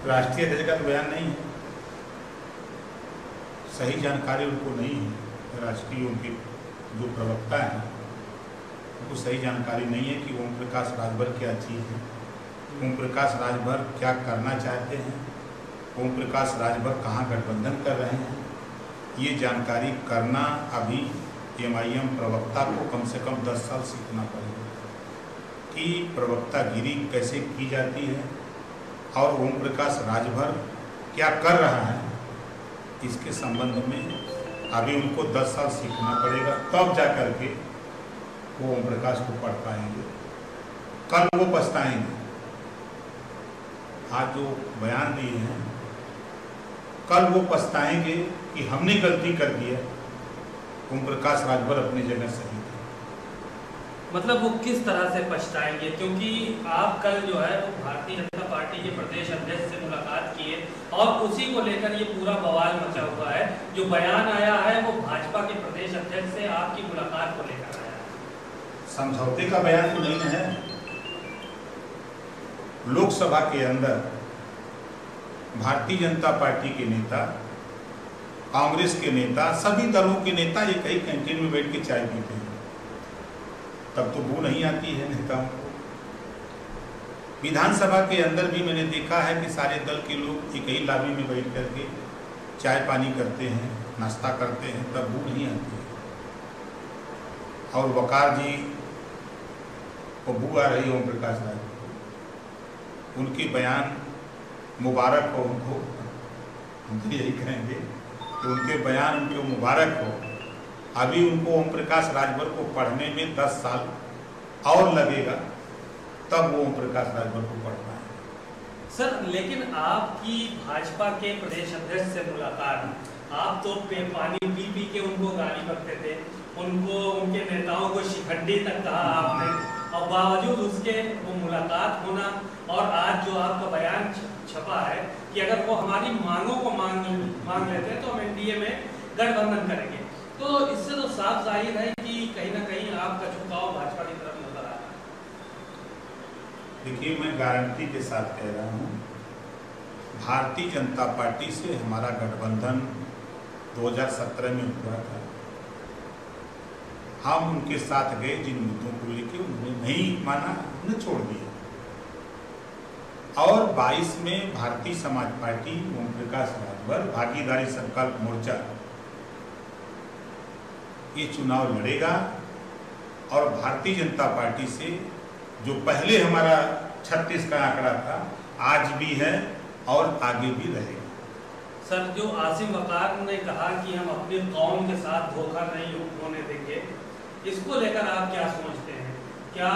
राष्ट्रीय अध्यक्ष का तो बयान नहीं है, सही जानकारी उनको नहीं है। राष्ट्रीय उनके जो प्रवक्ता हैं उनको सही जानकारी नहीं है कि ओम प्रकाश राजभर क्या चीज़ है, ओम प्रकाश राजभर क्या करना चाहते हैं, ओम प्रकाश राजभर कहाँ गठबंधन कर रहे हैं। ये जानकारी करना अभी MIM प्रवक्ता को कम से कम 10 साल सीखना पड़ेगा कि प्रवक्तागिरी कैसे की जाती है और ओम प्रकाश राजभर क्या कर रहा है। इसके संबंध में अभी उनको 10 साल सीखना पड़ेगा, तब जा कर के वो ओम प्रकाश को पढ़ पाएंगे। कल वो पछताएंगे। आज जो बयान दिए हैं, कल वो पछताएंगे कि हमने गलती कर दिया। ओम प्रकाश राजभर अपनी जगह सही थे। मतलब वो किस तरह से पछताएंगे? क्योंकि आप कल जो है वो भारतीय जनता पार्टी के प्रदेश अध्यक्ष से मुलाकात किए और उसी को लेकर ये पूरा बवाल मचा हुआ है। जो बयान आया है वो भाजपा के प्रदेश अध्यक्ष से आपकी मुलाकात को लेकर आया है। समझौते का बयान तो नहीं है। लोकसभा के अंदर भारतीय जनता पार्टी के नेता, कांग्रेस के नेता, सभी दलों के नेता एक ही कैंटीन में बैठ के चाय पीते हैं, तब तो बू नहीं आती है नेताओं को। विधानसभा के अंदर भी मैंने देखा है कि सारे दल के लोग एक ही लॉबी में बैठ करके चाय पानी करते हैं, नाश्ता करते हैं, तब बू नहीं आती है। और वकार जी को बू आ रही ओम प्रकाश राज, उनके बयान मुबारक हो उनको, हम तो यही कहेंगे कि उनके बयान उनको मुबारक हो। अभी उनको ओम प्रकाश राजभर को पढ़ने में 10 साल और लगेगा, तब वो ओम प्रकाश राजभर को पढ़ पाएंगे। सर, लेकिन आपकी भाजपा के प्रदेश अध्यक्ष से मुलाकात, आप तो पानी पी पी के उनको गाली बकते थे, उनको, उनके नेताओं को शिखंडी तक कहा आपने, और बावजूद उसके वो मुलाकात होना और आज जो आपका बयान छपा है कि अगर वो हमारी मांगों को मांग लेते हैं तो हम NDA में गठबंधन करेंगे, तो इससे तो साफ जाहिर है कि कहीं ना कहीं आपका झुकाव भाजपा की तरफ नजर आ रहा है। देखिए, मैं गारंटी के साथ कह रहा हूँ, भारतीय जनता पार्टी से हमारा गठबंधन 2017 में हुआ था। हम उनके साथ गए, जिन मुद्दों को लेकर उन्होंने नहीं माना, उन्हें छोड़ दिया। और 22 में भारतीय समाज पार्टी, ओम प्रकाश राजभर, भागीदारी संकल्प मोर्चा ये चुनाव लड़ेगा और भारतीय जनता पार्टी से जो पहले हमारा 36 का आंकड़ा था, आज भी है और आगे भी रहेगा। सर, जो आसिम वकार ने कहा कि हम अपनी कौम के साथ धोखा नहीं होने देंगे, इसको लेकर आप क्या सोचते हैं? क्या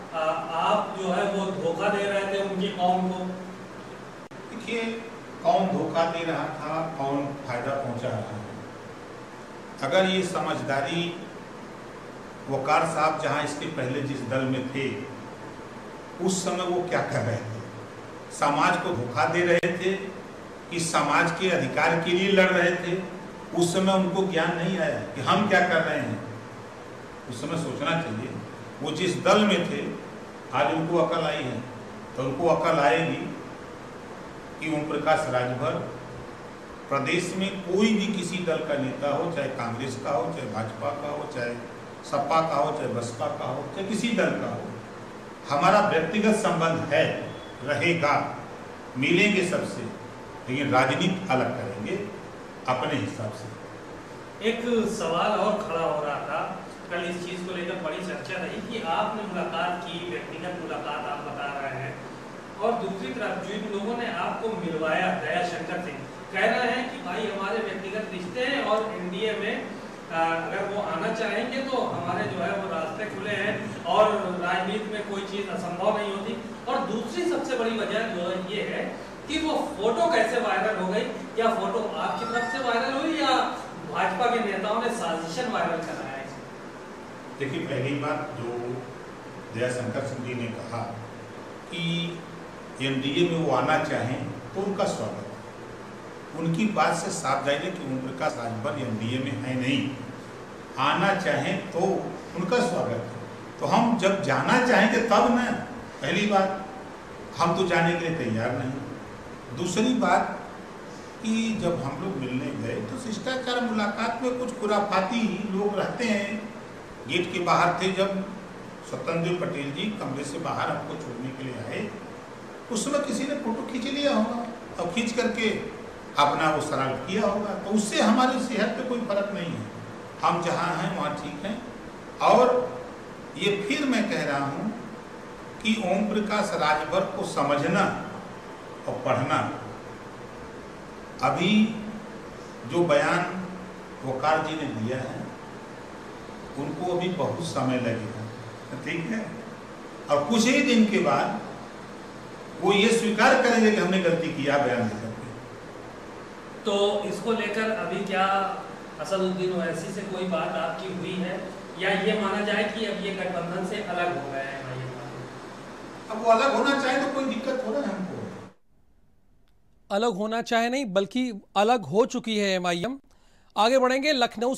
आप जो है वो धोखा दे रहे थे उनकी कौम को? देखिए, कौन धोखा दे रहा था, कौन फायदा पहुंचा रहा है। अगर ये समझदारी वकार साहब जहां इसके पहले जिस दल में थे, उस समय वो क्या कर रहे थे? समाज को धोखा दे रहे थे कि समाज के अधिकार के लिए लड़ रहे थे? उस समय उनको ज्ञान नहीं आया कि हम क्या कर रहे हैं। उस समय सोचना चाहिए। वो जिस दल में थे, आज उनको अकल आई है, तो उनको अकल आएगी कि ओम प्रकाश राजभर प्रदेश में कोई भी किसी दल का नेता हो, चाहे कांग्रेस का हो, चाहे भाजपा का हो, चाहे सपा का हो, चाहे बसपा का हो, चाहे किसी दल का हो, हमारा व्यक्तिगत संबंध है, रहेगा, मिलेंगे सबसे, लेकिन राजनीति अलग करेंगे अपने हिसाब से। एक सवाल और खड़ा हो रहा था, कल इस चीज को लेकर बड़ी चर्चा रही कि आपने मुलाकात की, व्यक्तिगत मुलाकात आप बता रहे हैं, और दूसरी तरफ जिन लोगों ने आपको मिलवाया, दयाशंकर सिंह कह रहे हैं कि भाई हमारे व्यक्तिगत रिश्ते हैं और NDA में अगर वो आना चाहेंगे तो हमारे जो है वो रास्ते खुले हैं और राजनीति में कोई चीज़ असंभव नहीं होती। और दूसरी सबसे बड़ी वजह जो है ये है कि वो फोटो कैसे वायरल हो गई, या फोटो आपकी तरफ से वायरल हुई या भाजपा के नेताओं ने साजिशन वायरल कराया? देखिए, पहली बात जो दयाशंकर सिंह जी ने कहा कि NDA में वो आना चाहें तो उनका स्वागत। उनकी बात से साफ जाहिर है कि ओम प्रकाश राजभर NDA में है नहीं, आना चाहें तो उनका स्वागत है। तो हम जब जाना चाहेंगे तब ना, पहली बात हम तो जाने के लिए तैयार नहीं। दूसरी बात कि जब हम लोग मिलने गए तो शिष्टाचार मुलाकात में कुछ खुराफाती लोग रहते हैं। गेट के बाहर थे जब स्वतंत्र पटेल जी कमरे से बाहर हमको छोड़ने के लिए आए, उस समय किसी ने फोटो खींच लिया होगा और खींच करके अपना वो सराल किया होगा, तो उससे हमारी सेहत पे कोई फर्क नहीं है। हम जहाँ हैं वहाँ ठीक हैं। और ये फिर मैं कह रहा हूँ कि ओम प्रकाश राजभर को समझना और पढ़ना, अभी जो बयान वकार जी ने दिया है उनको अभी बहुत समय लगेगा, ठीक है। और कुछ ही दिन के बाद वो ये स्वीकार करेंगे कि हमने गलती किया बयान देकर के। तो इसको लेकर अभी क्या असदुद्दीन ओवैसी से कोई बात आपकी हुई है, या ये माना जाए कि अब ये गठबंधन से अलग हो गया है? अब वो अलग होना चाहे तो कोई दिक्कत हो रहा है हमको? अलग होना चाहे नहीं, बल्कि अलग हो चुकी है एमआईएम। आगे बढ़ेंगे। लखनऊ